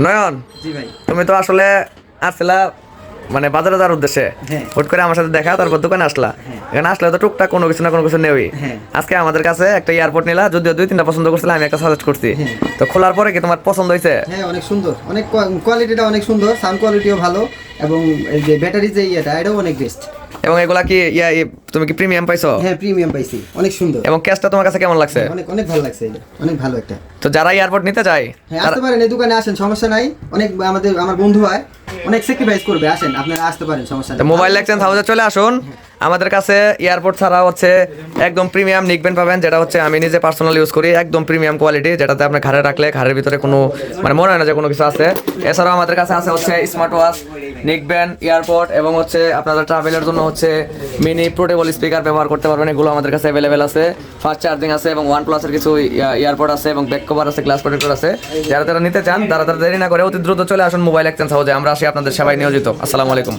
নয়ন, জি ভাই। তুমি তো আসলে আসছিলা মানে বাজারে যাওয়ার উদ্দেশ্যে, হ্যাঁ। হুট করে আমার সাথে দেখা, তারপর দোকানে আসলা। হ্যাঁ। এখানে আসলে তো টুকটাক কোনো কিছু না কোনো কিছু নেই। হ্যাঁ। আজকে আমাদের কাছে একটা এয়ারপোর্ট নিলা, যদিও 2-3টা পছন্দ করছিলাম, আমি একটা সাজেস্ট করছি। হ্যাঁ। তো খোলার পরে কি তোমার পছন্দ হয়েছে? হ্যাঁ, অনেক সুন্দর, অনেক কোয়ালিটিটা অনেক সুন্দর, সাউন্ড কোয়ালিটিও ভালো, এবং এই যে ব্যাটারি যে এটাও অনেক বেস্ট। এবং এগুলা কি তুমি কি প্রিমিয়াম পাইছো? হ্যাঁ, প্রিমিয়াম পাইছি, অনেক সুন্দর। এবং ক্যাশটা তোমার কাছে কেমন লাগছে? অনেক অনেক ভালো লাগছে, এটা অনেক ভালো একটা। তো যারা এয়ারপোর্ট নিতে চায় হ্যাঁ, আসতে পারেন, এই দোকানে আসেন, সমস্যা নাই। অনেক আমার বন্ধু হয়, অনেক স্যাক্রিফাইস করবে, আসেন আপনারা আসতে পারেন, সমস্যা নেই। মোবাইল এক্সচেঞ্জ হাউসে চলে আসুন। আমাদের কাছে এয়ারপোর্ট ছাড়া হচ্ছে একদম প্রিমিয়াম নিকবেন পাবেন, যেটা হচ্ছে আমি নিজে পার্সোনাল ইউজ করি, একদম প্রিমিয়াম কোয়ালিটি, যেটাতে আপনি ঘাড়ে রাখলে ঘাড়ের ভিতরে কোনো মানে মনে হয় না যে কোনো কিছু আছে। এছাড়াও আমাদের কাছে আছে হচ্ছে স্মার্ট ওয়াচ, নিকবেন, এয়ারপোর্ট, এবং হচ্ছে আপনাদের ট্রাভেলের জন্য হচ্ছে মিনি পোর্টেবল স্পিকার ব্যবহার করতে পারবেন। এগুলো আমাদের কাছে অ্যাভেলেবেল আছে। ফাস্ট চার্জিং আছে, এবং OnePlus-এর কিছু এয়ারপোর্ট আছে, এবং ব্যাক কভার আছে, গ্লাস প্রোটেক্টর আছে। যারা নিতে চান তারা দেরি না করে অতি দ্রুত চলে আসুন মোবাইল এক্সচেঞ্জ হাউসে। আমরা আসি আপনাদের সেবায় নিয়োজিত। আসসালামু আলাইকুম।